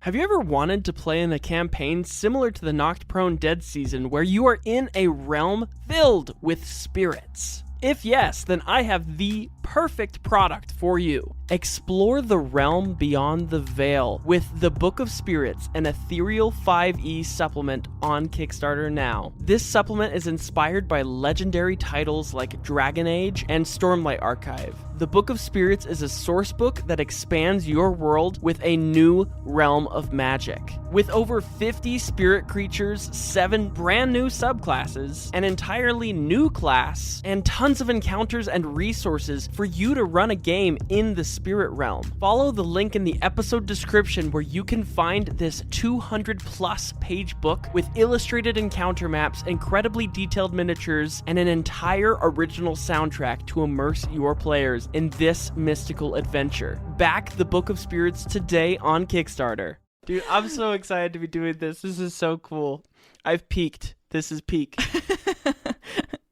Have you ever wanted to play in a campaign similar to the Knocked Prone Dead season where you are in a realm filled with spirits? If yes, then I have the perfect product for you. Explore the realm beyond the veil with the Book of Spirits, an ethereal 5e supplement on Kickstarter now. This supplement is inspired by legendary titles like Dragon Age and Stormlight Archive. The Book of Spirits is a source book that expands your world with a new realm of magic. With over 50 spirit creatures, 7 brand new subclasses, an entirely new class, and tons of encounters and resources for you to run a game in the spirit realm. Follow the link in the episode description where you can find this 200 plus page book with illustrated encounter maps, incredibly detailed miniatures, and an entire original soundtrack to immerse your players in this mystical adventure. Back the Book of Spirits today on Kickstarter. Dude, I'm so excited to be doing this. This is so cool. I've peaked. This is peak.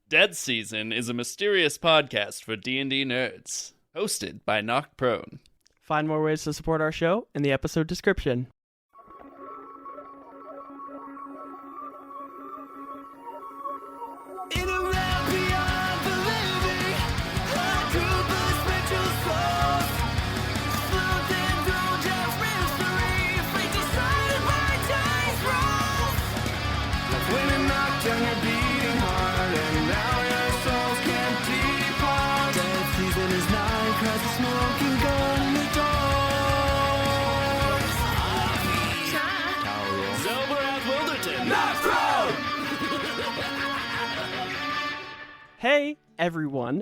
Dead Season is a mysterious podcast for D&D nerds, hosted by Knocked Prone. Find more ways to support our show in the episode description. Hey, everyone.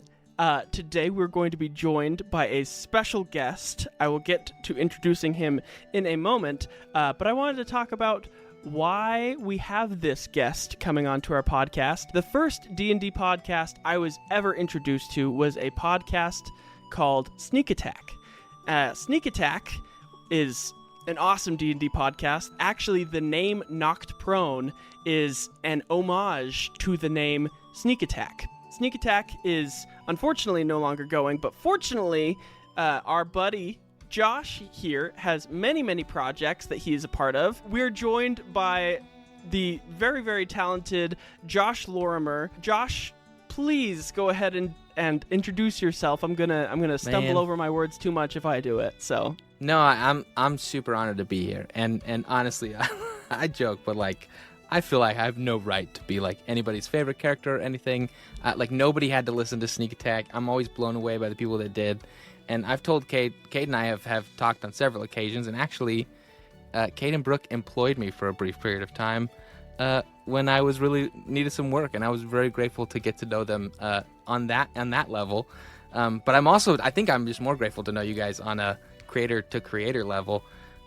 Today we're going to be joined by a special guest. I will get to introducing him in a moment, but I wanted to talk about why we have this guest coming onto our podcast. The first D&D podcast I was ever introduced to was a podcast called Sneak Attack. Sneak Attack is an awesome D&D podcast. Actually, the name Knocked Prone is an homage to the name Sneak Attack. Sneak Attack is unfortunately no longer going, but fortunately, our buddy Josh here has many, many projects that he is a part of. We're joined by the very, very talented Josh Lorimer. Josh, please go ahead and introduce yourself. I'm gonna stumble over my words too much if I do it. So no, I'm super honored to be here, and honestly, I joke, but like, I feel like I have no right to be like anybody's favorite character or anything. Like, nobody had to listen to Sneak Attack. I'm always blown away by the people that did. And I've told Kate and I have talked on several occasions, and actually, Kate and Brooke employed me for a brief period of time when I was really needed some work, and I was very grateful to get to know them on that level. But I think I'm just more grateful to know you guys on a creator to creator level.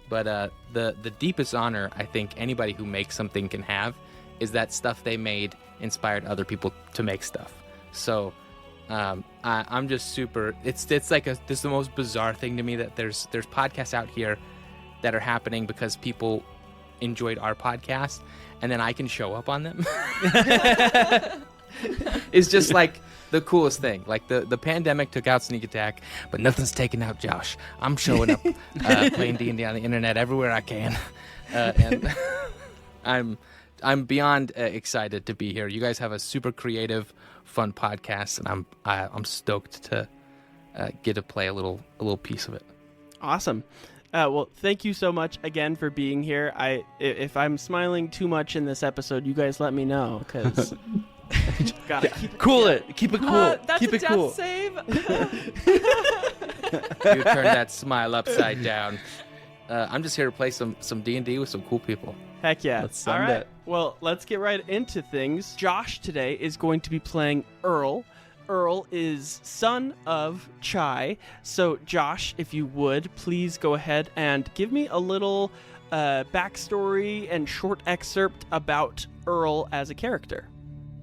But the deepest honor I think anybody who makes something can have is that stuff they made inspired other people to make stuff. So I'm just super. It's like this is the most bizarre thing to me that there's podcasts out here that are happening because people enjoyed our podcast, and then I can show up on them. It's just like the coolest thing. Like the pandemic took out Sneak Attack, but nothing's taken out Josh. I'm showing up playing D&D on the internet everywhere I can, and I'm beyond excited to be here. You guys have a super creative, fun podcast, and I'm stoked to get to play a little piece of it. Awesome. Well, thank you so much again for being here. If I'm smiling too much in this episode, you guys let me know, because gotta keep it cool. Keep it cool. That's keep a it death cool. save. You turn that smile upside down. I'm just here to play some D&D with some cool people. Heck yeah. Let's All send right. it. Well, let's get right into things. Josh today is going to be playing Earl. Earl is son of Chai. So, Josh, if you would, please go ahead and give me a little backstory and short excerpt about Earl as a character.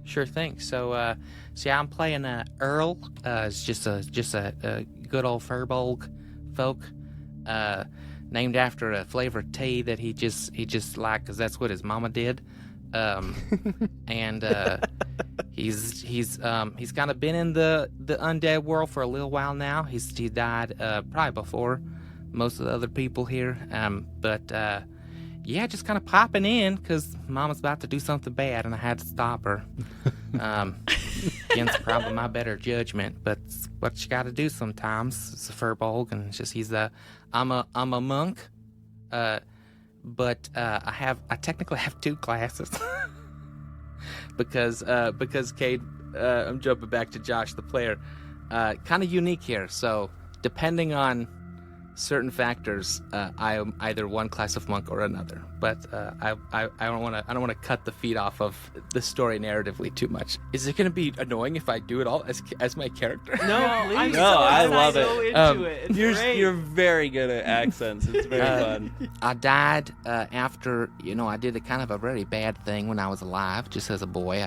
Sure thing. So yeah, I'm playing Earl. It's just a good old Furbolg folk, named after a flavor of tea that he just liked because that's what his mama did. And he's kind of been in the undead world for a little while now. He died probably before most of the other people here. Yeah, just kind of popping in because Mama's about to do something bad, and I had to stop her. Against probably my better judgment, but it's what you got to do sometimes. It's a furbolg, and it's just I'm a monk, but I technically have 2 classes because Cade, I'm jumping back to Josh the player, kind of unique here. So depending on certain factors, I am either one class of monk or another. But I don't want to cut the feet off of the story narratively too much. Is it going to be annoying if I do it all as my character? No, please. I love it. So into it. It's great. You're very good at accents. It's very fun. I died after I did a kind of a very bad thing when I was alive. Just as a boy,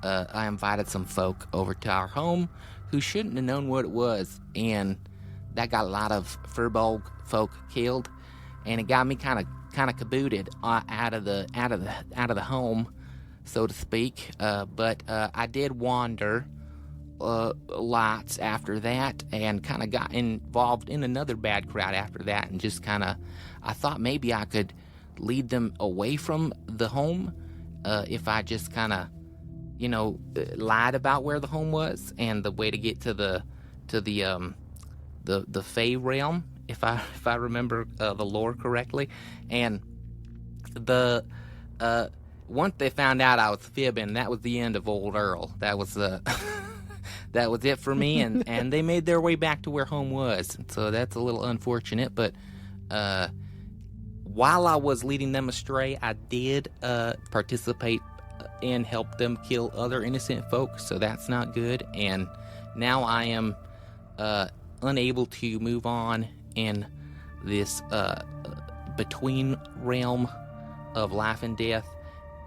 I invited some folk over to our home who shouldn't have known what it was, and that got a lot of furbolg folk killed, and it got me kind of cabooted out of the home, so to speak. But I did wander lots after that, and kind of got involved in another bad crowd after that, and just I thought maybe I could lead them away from the home if I just lied about where the home was and the way to get to the Fey realm, if I remember the lore correctly. And once they found out I was fibbing, that was the end of old Earl. That was that was it for me, and they made their way back to where home was. So that's a little unfortunate, but while I was leading them astray, I did participate and help them kill other innocent folk, so that's not good. And now I am unable to move on in this between realm of life and death,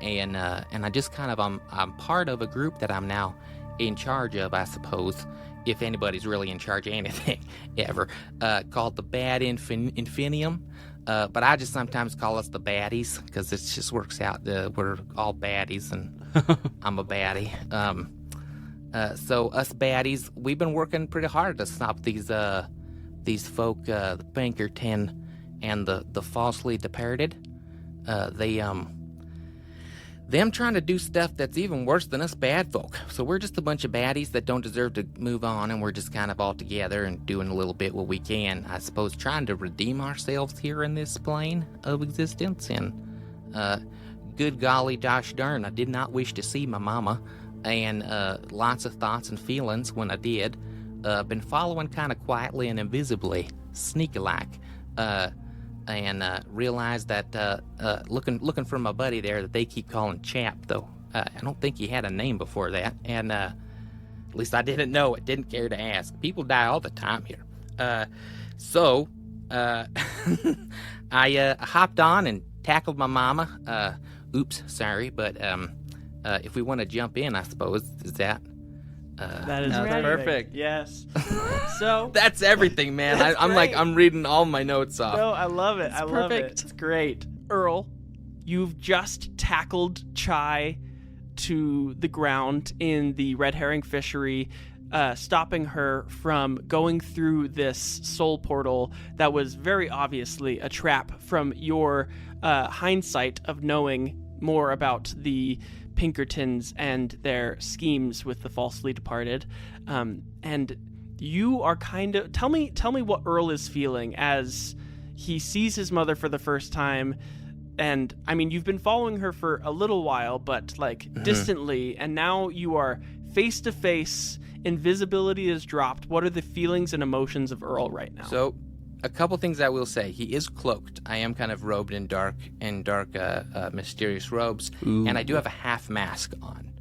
and I just I'm part of a group that I'm now in charge of, I suppose, if anybody's really in charge of anything ever, called the Bad Infinium. But I just sometimes call us the baddies because it just works out. We're all baddies, and I'm a baddie. So us baddies, we've been working pretty hard to stop these folk, the Pinkerton and the falsely departed. Them trying to do stuff that's even worse than us bad folk. So we're just a bunch of baddies that don't deserve to move on, and we're just kind of all together and doing a little bit what we can, I suppose, trying to redeem ourselves here in this plane of existence. And good golly, gosh darn, I did not wish to see my mama, and lots of thoughts and feelings when I did. Been following kind of quietly and invisibly, sneaky-like, and realized that looking for my buddy there that they keep calling Chap, though I don't think he had a name before that, and at least I didn't know it, didn't care to ask. People die all the time here. So I hopped on and tackled my mama. Oops, sorry, but if we want to jump in, I suppose, is that... that is perfect. Yes. So that's everything, man. I'm reading all my notes off. No, I love it. It's perfect. It's great. Earl, you've just tackled Chai to the ground in the red herring fishery, stopping her from going through this soul portal that was very obviously a trap from your hindsight of knowing more about the Pinkertons and their schemes with the falsely departed. And you are kind of... Tell me what Earl is feeling as he sees his mother for the first time. And, I mean, you've been following her for a little while, but, distantly, and now you are face-to-face. Invisibility is dropped. What are the feelings and emotions of Earl right now? So, a couple things I will say. He is cloaked. I am kind of robed in dark, mysterious robes. Ooh. And I do have a half mask on,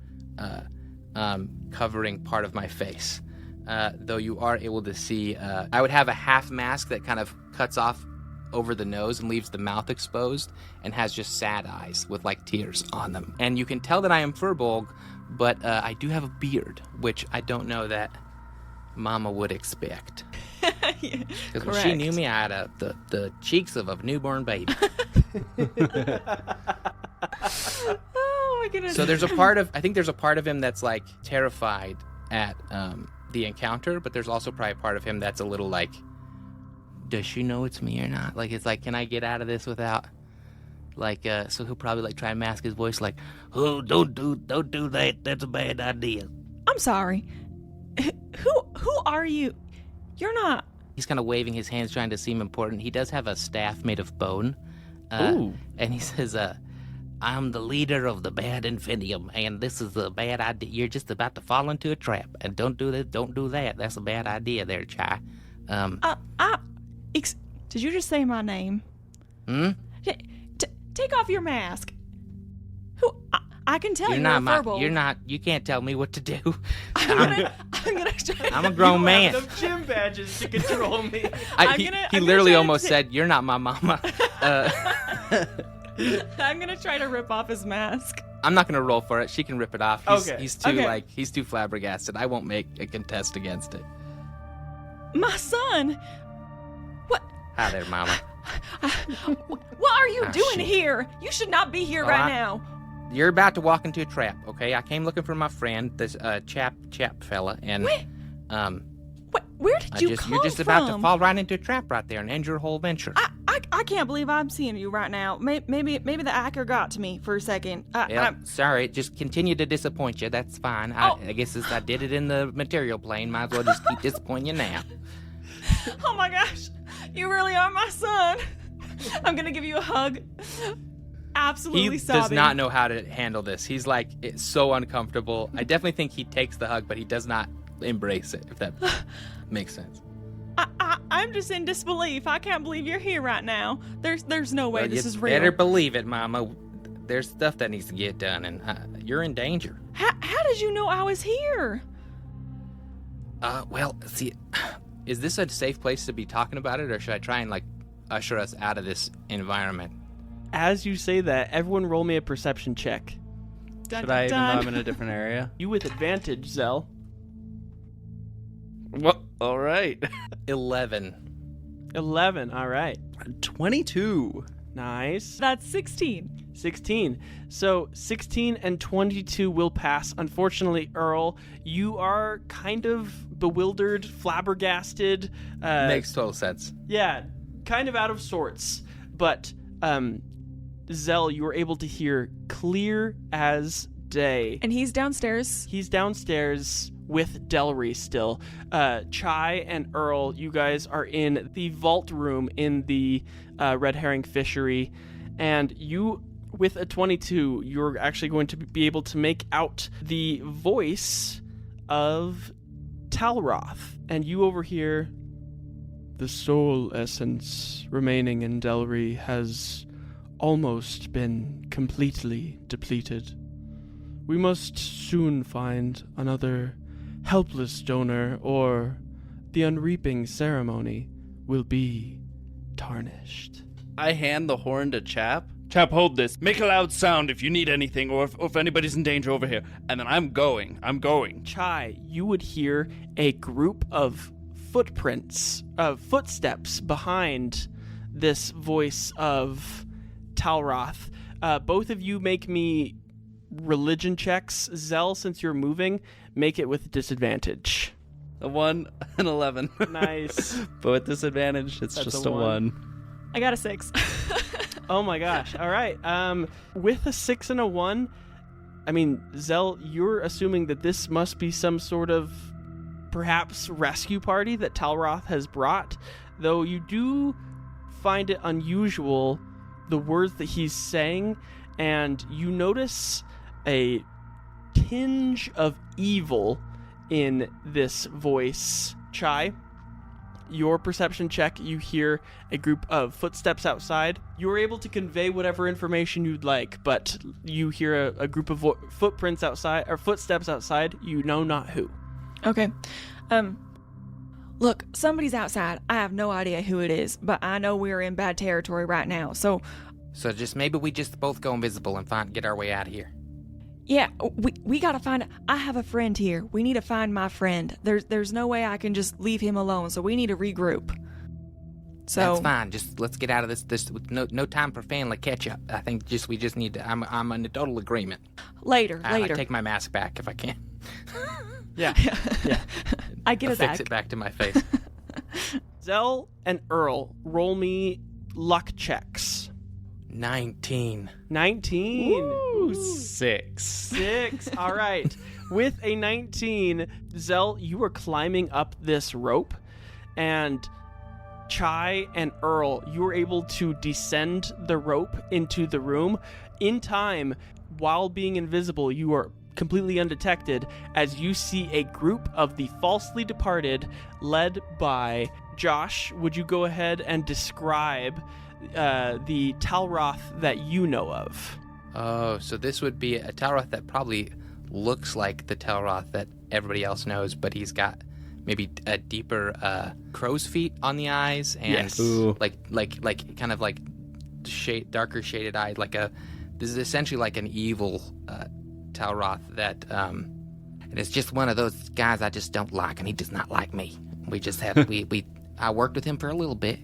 covering part of my face. Though you are able to see, I would have a half mask that kind of cuts off over the nose and leaves the mouth exposed and has just sad eyes with, tears on them. And you can tell that I am furbolg, but I do have a beard, which I don't know that Mama would expect. Because when she knew me, I had the cheeks of a newborn baby. Oh my goodness. So I think there's a part of him that's terrified at the encounter, but there's also probably a part of him that's a little does she know it's me or not? Like, it's like, can I get out of this without, like, so he'll probably, like, try and mask his voice, like, oh, don't do that. That's a bad idea. I'm sorry. Who are you? You're not. He's kind of waving his hands, trying to seem important. He does have a staff made of bone. Ooh. And he says, I'm the leader of the bad Infinium, and this is a bad idea. You're just about to fall into a trap, and don't do that. Don't do that. That's a bad idea there, Chai. Did you just say my name? Take off your mask. Who? I can tell you're not verbal. You can't tell me what to do. I'm gonna try. I'm a grown man. You don't have enough gym badges to control me. He literally almost said, "You're not my mama." I'm gonna try to rip off his mask. I'm not gonna roll for it. She can rip it off. He's too Okay. he's too flabbergasted. I won't make a contest against it. My son. What? Hi there, mama. What are you doing shit. here? You should not be here now. You're about to walk into a trap, okay? I came looking for my friend, this chap fella, and Where did you come from? You're just about to fall right into a trap right there and end your whole venture. I can't believe I'm seeing you right now. Maybe the actor got to me for a second. Sorry, just continue to disappoint you. That's fine. I guess since I did it in the material plane, might as well just keep disappointing you now. Oh my gosh, you really are my son. I'm gonna give you a hug. Absolutely sobbing. He does not know how to handle this. He's like, it's so uncomfortable. I definitely think he takes the hug, but he does not embrace it, if that makes sense. I'm just in disbelief. I can't believe you're here right now. There's no way this is real. Better believe it, Mama. There's stuff that needs to get done, and you're in danger. How did you know I was here? Well, see, is this a safe place to be talking about it, or should I try and, like, usher us out of this environment? As you say that, everyone roll me a perception check. Should I, even though I'm in a different area? You with advantage, Zell. Well, all right. 11. 11, all right. 22. Nice. That's 16. 16. So 16 and 22 will pass. Unfortunately, Earl, you are kind of bewildered, flabbergasted. Makes total sense. Yeah, kind of out of sorts. But Zell, you were able to hear clear as day. And he's downstairs. He's downstairs with Delry still. Chai and Earl, you guys are in the vault room in the red herring fishery. And you, with a 22, you're actually going to be able to make out the voice of Talroth. And you overhear, the soul essence remaining in Delry has almost been completely depleted. We must soon find another helpless donor, or the unreaping ceremony will be tarnished. I hand the horn to Chap. Chap, hold this. Make a loud sound if you need anything, or if anybody's in danger over here. And then I'm going. Chai, you would hear a group of footsteps behind this voice of Talroth. Both of you make me religion checks. Zell, since you're moving, make it with disadvantage. A 1 and 11. Nice. But with disadvantage, it's That's just a a 1. I got a 6. Oh my gosh. All right. With a 6 and a 1, I mean, Zell, you're assuming that this must be some sort of perhaps rescue party that Talroth has brought, though you do find it unusual, the words that he's saying, and you notice a tinge of evil in this voice. Chai, your perception check, you hear a group of footsteps outside. You're able to convey whatever information you'd like, but you hear a group of footprints outside, or footsteps outside. You know not who. Okay. Look, somebody's outside. I have no idea who it is, but I know we're in bad territory right now. So just maybe we just both go invisible and get our way out of here. Yeah, we gotta find. I have a friend here. We need to find my friend. There's no way I can just leave him alone. So we need to regroup. So that's fine. Just let's get out of this. No time for family catch up. I think we just need to. I'm in total agreement. Later. I take my mask back if I can. Yeah. I get it back. Fix it back to my face. Zell and Earl, roll me luck checks. 19. 19. Ooh, 6. 6. All right. With a 19, Zell, you are climbing up this rope, and Chai and Earl, you were able to descend the rope into the room in time. While being invisible, you are completely undetected as you see a group of the falsely departed led by Josh. Would you go ahead and describe the Talroth that you know of? Oh, so this would be a Talroth that probably looks like the Talroth that everybody else knows, but he's got maybe a deeper crow's feet on the eyes and Yes. like kind of like darker shaded eyes. This is essentially like an evil Talroth that and it's just one of those guys I just don't like, and he does not like me. We just have I worked with him for a little bit,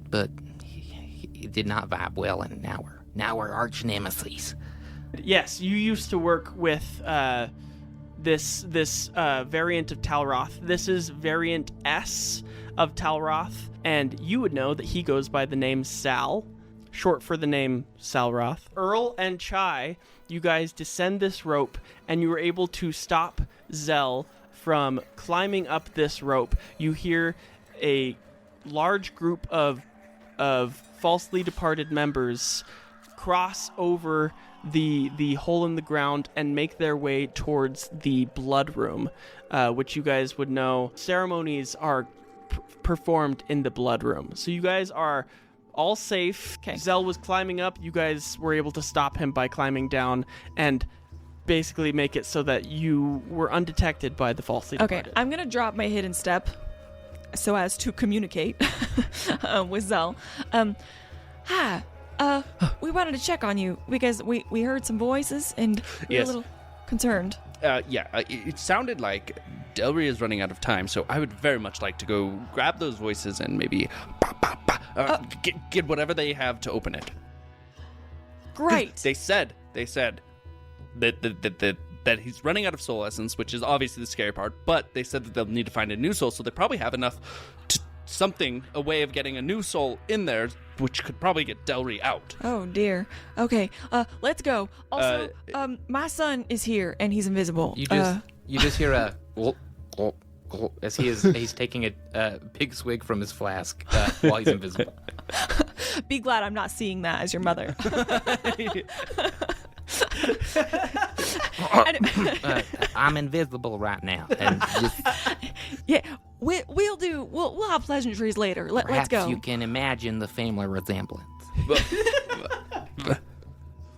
but he did not vibe well, and now we're arch nemesis. Yes, you used to work with this variant of Talroth. This is variant S of Talroth, and you would know that he goes by the name Sal, short for the name Salroth. Earl and Chai, you guys descend this rope, and you were able to stop Zell from climbing up this rope. You hear a large group of falsely departed members cross over the hole in the ground and make their way towards the blood room, which you guys would know ceremonies are performed in the blood room. So you guys are all safe. Okay. Zell was climbing up. You guys were able to stop him by climbing down and basically make it so that you were undetected by the falsely departed. Okay, I'm going to drop my hidden step so as to communicate with Zell. We wanted to check on you because we heard some voices and we were Yes. a little concerned. It sounded like Delry is running out of time, so I would very much like to go grab those voices and maybe get whatever they have to open it. Great. They said that he's running out of soul essence, which is obviously the scary part, but they said that they'll need to find a new soul, so they probably have enough a way of getting a new soul in there, which could probably get Delry out. Oh dear. Okay, let's go. Also, my son is here and he's invisible. You just hear a gulp, gulp, gulp, as he's taking a big swig from his flask while he's invisible. Be glad I'm not seeing that as your mother. I'm invisible right now, and just Yeah, we'll have pleasantries later. Let's perhaps go. you can imagine the family resemblance.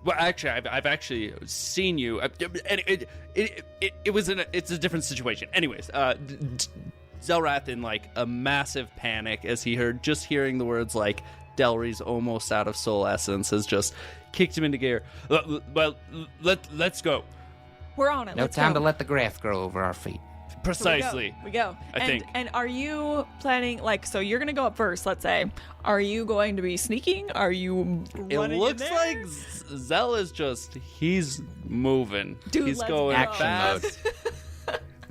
Well, actually, I've actually seen you. And it's a different situation. Anyways, Zelrath in like a massive panic as he hearing the words like Delry's almost out of soul essence has just kicked him into gear. Well, let's go. We're on it. No Let's time go. to let the grass grow over our feet. Precisely. We go. I think. And are you planning, so you're going to go up first, let's say. Are you going to be sneaking? Are you It running looks in there? like Zell is he's moving. Dude, he's let's going go. Action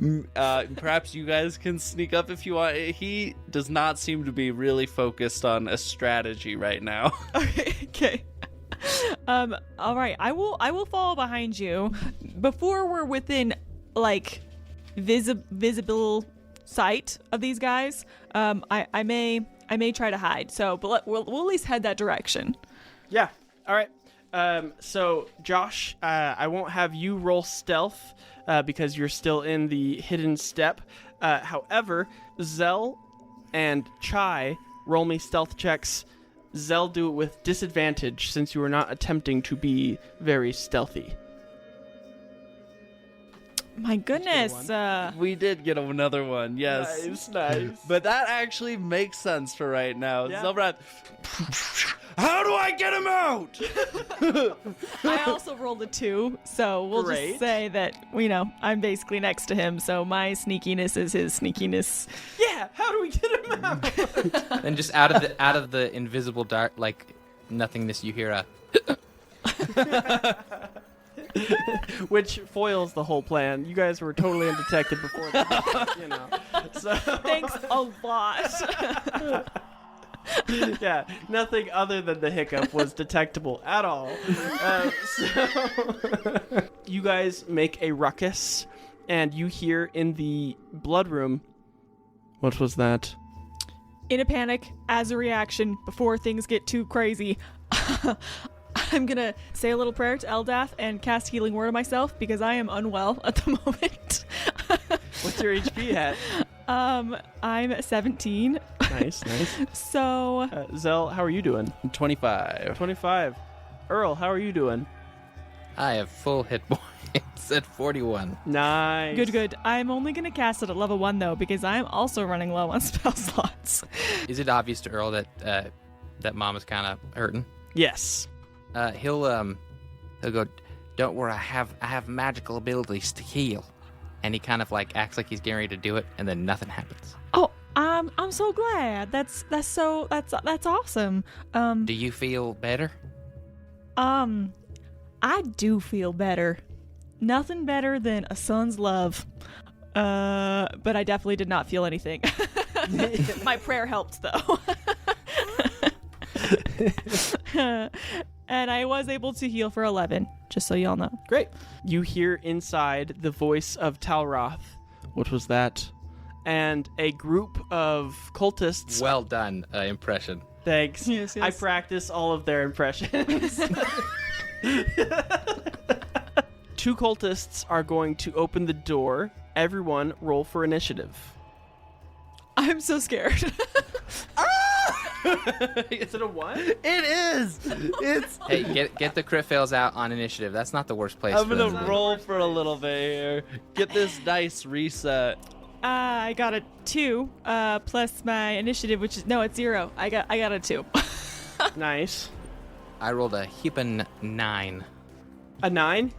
fast. Perhaps you guys can sneak up if you want. He does not seem to be really focused on a strategy right now. Okay. All right. I will follow behind you before we're within visible sight of these guys. I may try to hide. So, but we'll at least head that direction. Yeah. All right. So Josh, I won't have you roll stealth because you're still in the hidden step. However, Zell and Chai, roll me stealth checks. Zell, do it with disadvantage since you are not attempting to be very stealthy. My goodness. We did get another one, yes. Nice. But that actually makes sense for right now. Yeah. Zelrath, how do I get him out? I also rolled a 2, so we'll Great. just say that, I'm basically next to him, so my sneakiness is his sneakiness. Yeah. How do we get him out? And just out of the invisible dark, nothingness, you hear a. Which foils the whole plan. You guys were totally undetected before that. So Thanks a lot. yeah, nothing other than the hiccup was detectable at all. So you guys make a ruckus, and you hear in the blood room. What was that? In a panic, as a reaction, before things get too crazy, I'm gonna say a little prayer to Eldath and cast Healing Word on myself because I am unwell at the moment. What's your HP at? I'm 17. Nice. So Zell, how are you doing? 25. 25. Earl, how are you doing? I have full hit points at 41. Nice. good. I'm only gonna cast it at level 1 though because I'm also running low on spell slots. Is it obvious to Earl that Mom is kind of hurting? Yes. He'll go, don't worry, I have magical abilities to heal. And he kind of like acts like he's getting ready to do it, and then nothing happens. Oh, I'm so glad. That's awesome. Do you feel better? I do feel better. Nothing better than a son's love. But I definitely did not feel anything. My prayer helped though. And I was able to heal for 11, just so y'all know. Great. You hear inside the voice of Talroth. What was that? And a group of cultists. Well done, impression. Thanks. Yes. I practice all of their impressions. 2 cultists are going to open the door. Everyone roll for initiative. I'm so scared. Is it a 1? It is. It's. Hey, get the crit fails out on initiative. That's not the worst place I'm for gonna them. roll for a little bit here. Get this dice reset. I got a 2 plus my initiative, which is it's 0. I got a 2. Nice. I rolled a heaping 9. A 9?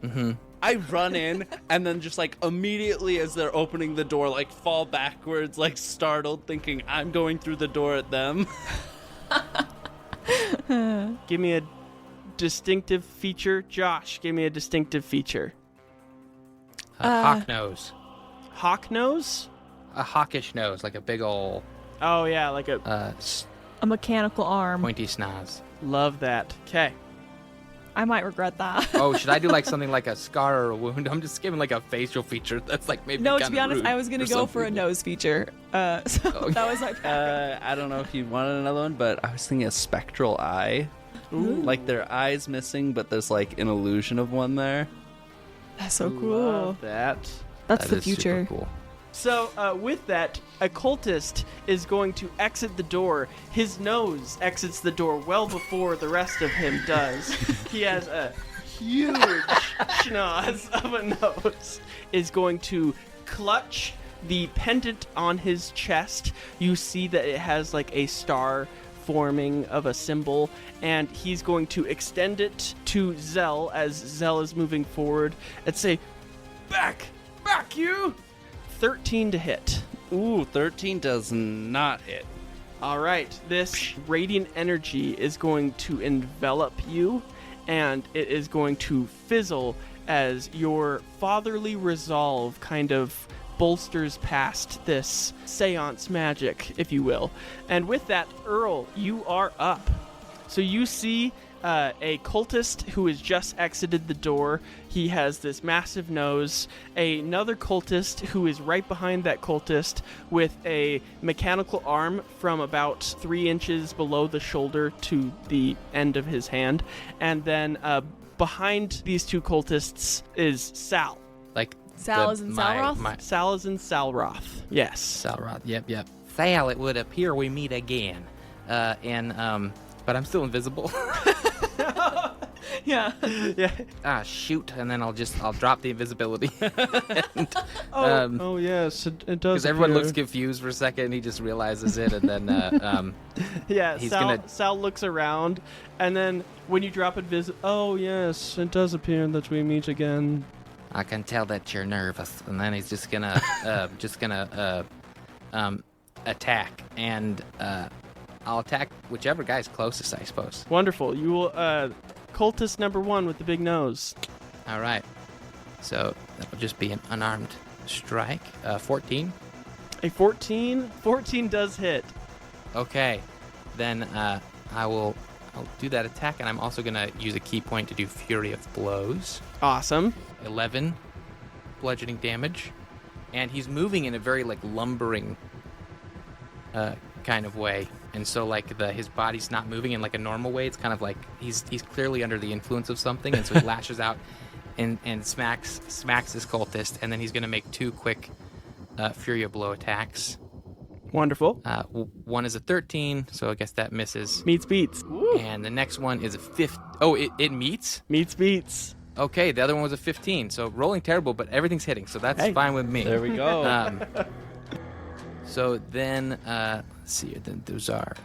Mm-hmm. I run in and then just like immediately as they're opening the door, like fall backwards, like startled, thinking I'm going through the door at them. Give me a distinctive feature. Josh, give me a distinctive feature. Hawk nose. Hawk nose? A hawkish nose, like a big ol' Oh, yeah, like a... A mechanical arm. pointy schnoz. Love that. Okay. I might regret that. Oh, should I do like something like a scar or a wound? I'm just giving like a facial feature that's like maybe No, kinda to be honest, rude I was gonna for go some for a people. nose feature. So that was my background. I don't know if you wanted another one, but I was thinking a spectral eye. Ooh. Like their eye's missing, but there's like an illusion of one there. That's so cool. Love that. That's That the is super future. cool. So, with that, a cultist is going to exit the door. His nose exits the door well before the rest of him does. He has a huge schnoz of a nose. Is going to clutch the pendant on his chest. You see that it has like a star forming of a symbol, and he's going to extend it to Zell as Zell is moving forward and say, Back you! 13 to hit. Ooh, 13 does not hit. All right, this radiant energy is going to envelop you, and it is going to fizzle as your fatherly resolve kind of bolsters past this seance magic, if you will. And with that, Earl, you are up. So you see a cultist who has just exited the door. He has this massive nose. Another cultist who is right behind that cultist with a mechanical arm from about 3 inches below the shoulder to the end of his hand. And then behind these 2 cultists is Sal. Like Sal is in Talroth? Sal is in Talroth. Yes. Talroth. Yep. Sal, it would appear we meet again. But I'm still invisible. Yeah. Yeah. Shoot, and then I'll drop the invisibility. Oh yes, it does. Because everyone appear. looks confused for a second, and he just realizes it, and then Yeah, he's Sal looks around, and then when you drop it, oh yes, it does appear that we meet again. I can tell that you're nervous, and then he's just gonna attack, and I'll attack whichever guy's closest, I suppose. Wonderful. You will cultist number 1 with the big nose. All right, so that'll just be an unarmed strike. 14. A 14? 14 does hit. Okay, then I'll do that attack, and I'm also going to use a key point to do Fury of Blows. Awesome. 11 bludgeoning damage. And he's moving in a very, like, lumbering kind of way. And so, like, his body's not moving in, like, a normal way. It's kind of like he's clearly under the influence of something, and so he lashes out and smacks his cultist, and then he's going to make 2 quick Fury of Blow attacks. Wonderful. One is a 13, so I guess that misses. Meets beats. And the next one is a 15. Oh, it meets? Meets beats. Okay, the other one was a 15. So rolling terrible, but everything's hitting, so that's fine with me. There we go. So then, let's see, then those are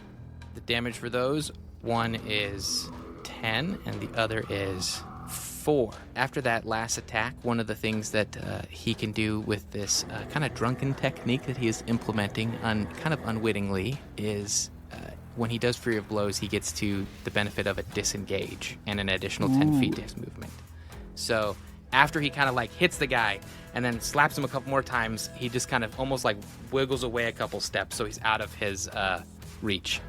the damage for those. One is 10, and the other is 4. After that last attack, one of the things that he can do with this kind of drunken technique that he is implementing kind of unwittingly is when he does Fury of Blows, he gets to the benefit of a disengage and an additional 10 feet to his movement. So after he kind of like hits the guy and then slaps him a couple more times, he just kind of almost like wiggles away a couple steps so he's out of his reach.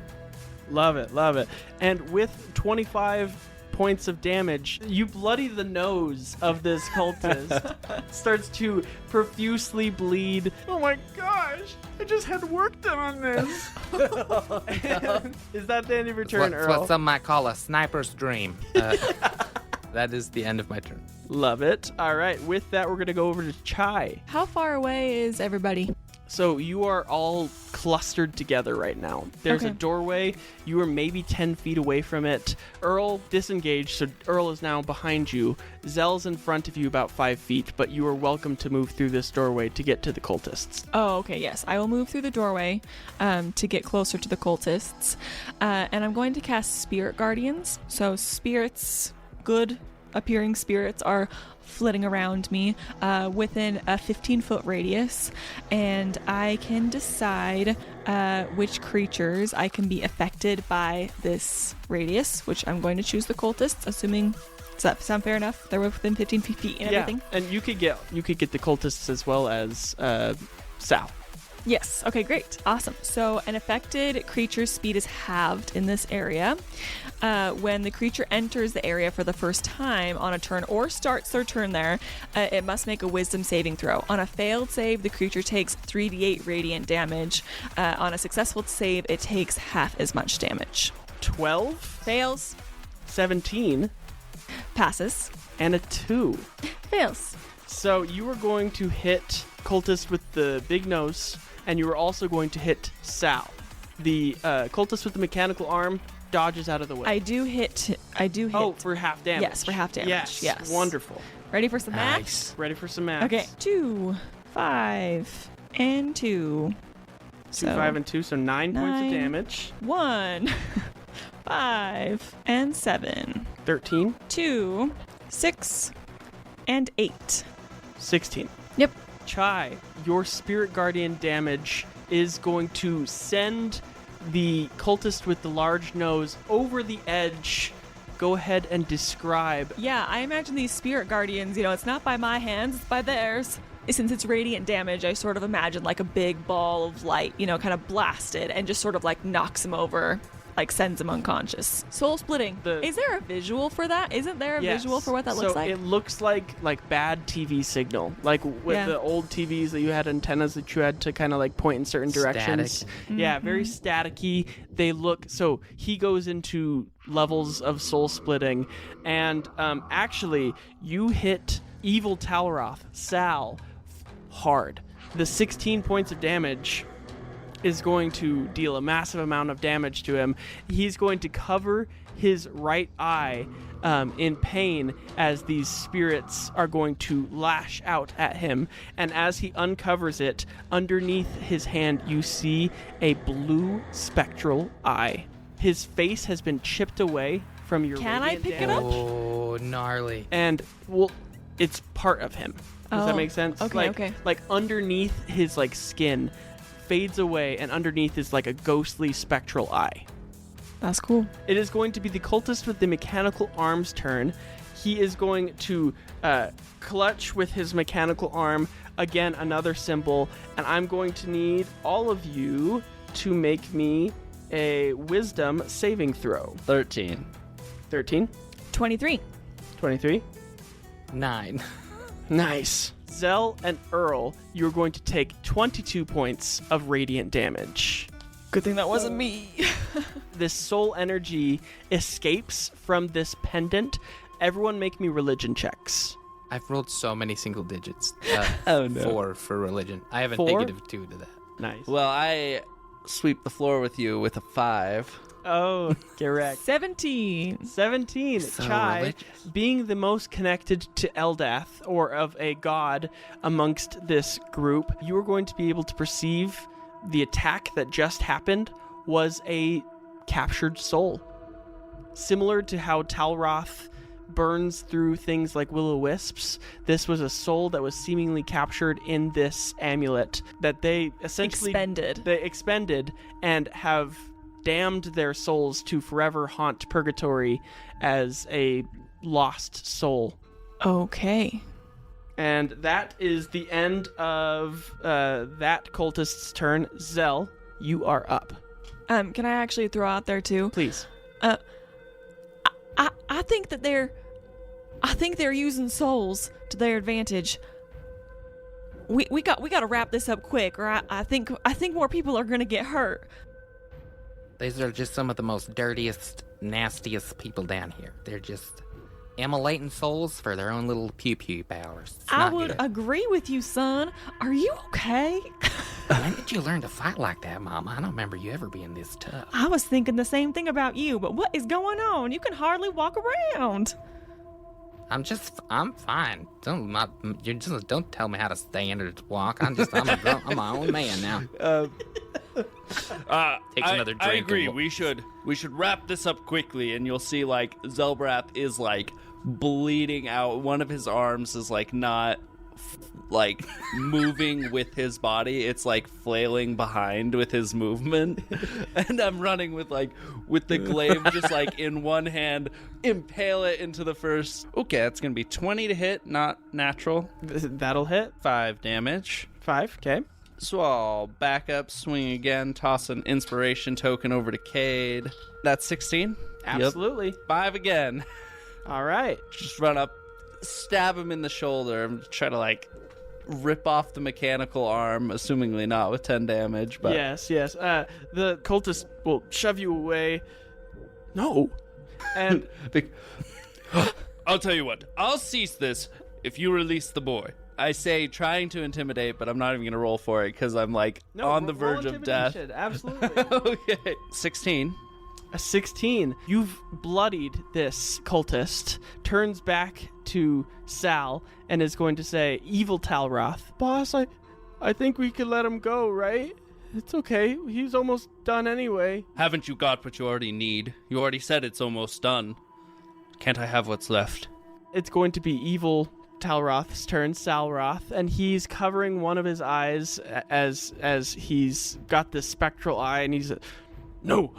Love it, love it. And with 25 points of damage, you bloody the nose of this cultist. Starts to profusely bleed. Oh my gosh, I just had work done on this. Is that the end of your turn, Earl? What some might call a sniper's dream. That is the end of my turn. Love it. All right, with that, we're going to go over to Chai. How far away is everybody? So you are all clustered together right now. There's a doorway. You are maybe 10 feet away from it. Earl disengaged, so Earl is now behind you. Zell's in front of you about 5 feet, but you are welcome to move through this doorway to get to the cultists. Oh, okay, yes. I will move through the doorway to get closer to the cultists. And I'm going to cast Spirit Guardians. So spirits, good appearing spirits, are flitting around me within a 15-foot radius, and I can decide which creatures I can be affected by this radius, which I'm going to choose the cultists, assuming. Does that sound fair enough? They're within 15 feet and everything? And you could get the cultists as well as Sal. Yes. Okay, great. Awesome. So an affected creature's speed is halved in this area. When the creature enters the area for the first time on a turn or starts their turn there, it must make a wisdom saving throw. On a failed save, the creature takes 3d8 radiant damage. On a successful save, it takes half as much damage. 12. Fails. 17. Passes. And a 2. Fails. So you are going to hit cultist with the big nose, and you are also going to hit Sal. The cultist with the mechanical arm dodges out of the way. I do hit. Oh, for half damage. Yes, for half damage. Yes. Wonderful. Ready for some math? Nice. Ready for some math. Okay. 2, 5, and 2. 2, 5, and 2, so 9 points of 9. damage. 1, 5, and 7. 13. 2, 6, and 8. 16. Yep. Chai, your spirit guardian damage is going to send the cultist with the large nose over the edge. Go ahead and describe. Yeah, I imagine these spirit guardians, it's not by my hands, it's by theirs. Since it's radiant damage, I sort of imagine like a big ball of light, kind of blasted and just sort of like knocks him over, like sends him unconscious. Soul splitting. Is there a visual for that? Isn't there a visual for what that looks like? So it looks like bad TV signal. Like with the old TVs that you had antennas that you had to kind of like point in certain directions. Static. Yeah, very staticky. They look, so he goes into levels of soul splitting, and actually you hit evil Talroth, Sal, hard. The 16 points of damage is going to deal a massive amount of damage to him. He's going to cover his right eye in pain as these spirits are going to lash out at him. And as he uncovers it, underneath his hand, you see a blue spectral eye. His face has been chipped away from your Can I radiant pick it damage. up? Oh, gnarly. And, well, it's part of him. Does that make sense? Okay. Like underneath his skin fades away, and underneath is like a ghostly spectral eye. That's cool. It is going to be the cultist with the mechanical arm's turn. He is going to clutch with his mechanical arm again, another symbol, and I'm going to need all of you to make me a wisdom saving throw. 13. 13, 23. 23. 9. Nice. Zell and Earl, you're going to take 22 points of radiant damage. Good thing that wasn't me. This soul energy escapes from this pendant. Everyone make me religion checks. I've rolled so many single digits. Oh, no. 4 for religion. I have a 4? -2 to that. Nice. Well, I sweep the floor with you with a 5. Oh, correct. 17. 17. So Chai, religious. being the most connected to Eldath, or of a god amongst this group, you are going to be able to perceive the attack that just happened was a captured soul. Similar to how Talroth burns through things like will-o-wisps, this was a soul that was seemingly captured in this amulet that they essentially expended and have damned their souls to forever haunt purgatory as a lost soul. Okay. And that is the end of that cultist's turn. Zell, you are up. Can I actually throw out there too? Please. I think that they're using souls to their advantage. We got to wrap this up quick, or I think more people are gonna get hurt. These are just some of the most dirtiest, nastiest people down here. They're just immolating souls for their own little pew-pew powers. It's I not would good. agree with you, son. Are you okay? When did you learn to fight like that, Mom? I don't remember you ever being this tough. I was thinking the same thing about you, but what is going on? You can hardly walk around. I'm fine. Don't tell me how to stand or to walk. I'm my own man now. Takes another drink. I agree. and- We should wrap this up quickly, and you'll see like Zelbrath is like bleeding out. One of his arms is like not like moving with his body. It's like flailing behind with his movement. And I'm running with the glaive just like in one hand, impale it into the first. Okay, that's gonna be 20 to hit, not natural. That'll hit. 5 damage. 5, okay. So I'll back up, swing again, toss an inspiration token over to Cade. That's 16. Absolutely. Yep. 5 again. All right. Just run up, stab him in the shoulder, and try to like rip off the mechanical arm, assumingly not with 10 damage. But Yes. The cultist will shove you away. No. And I'll tell you what, I'll cease this if you release the boy. I say trying to intimidate, but I'm not even going to roll for it because I'm like on the verge of death. Absolutely. Okay. 16. A 16. You've bloodied this cultist, turns back to Sal, and is going to say, Evil Talroth. Boss, I think we could let him go, right? It's okay. He's almost done anyway. Haven't you got what you already need? You already said it's almost done. Can't I have what's left? It's going to be Evil Talroth's turn, Salroth, and he's covering one of his eyes as he's got this spectral eye, and he's no,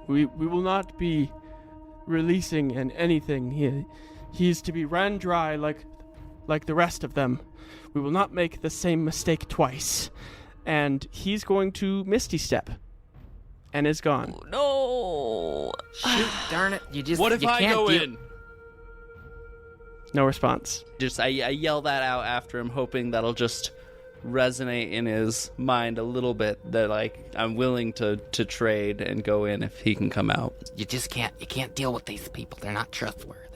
we will not be releasing anything. He's to be ran dry like the rest of them. We will not make the same mistake twice. And he's going to Misty Step, and is gone. No. Shoot, darn it! What if I go in? No response. Just I yell that out after him, hoping that'll just resonate in his mind a little bit, that like I'm willing to trade and go in if he can come out. You just can't. You can't deal with these people. They're not trustworthy.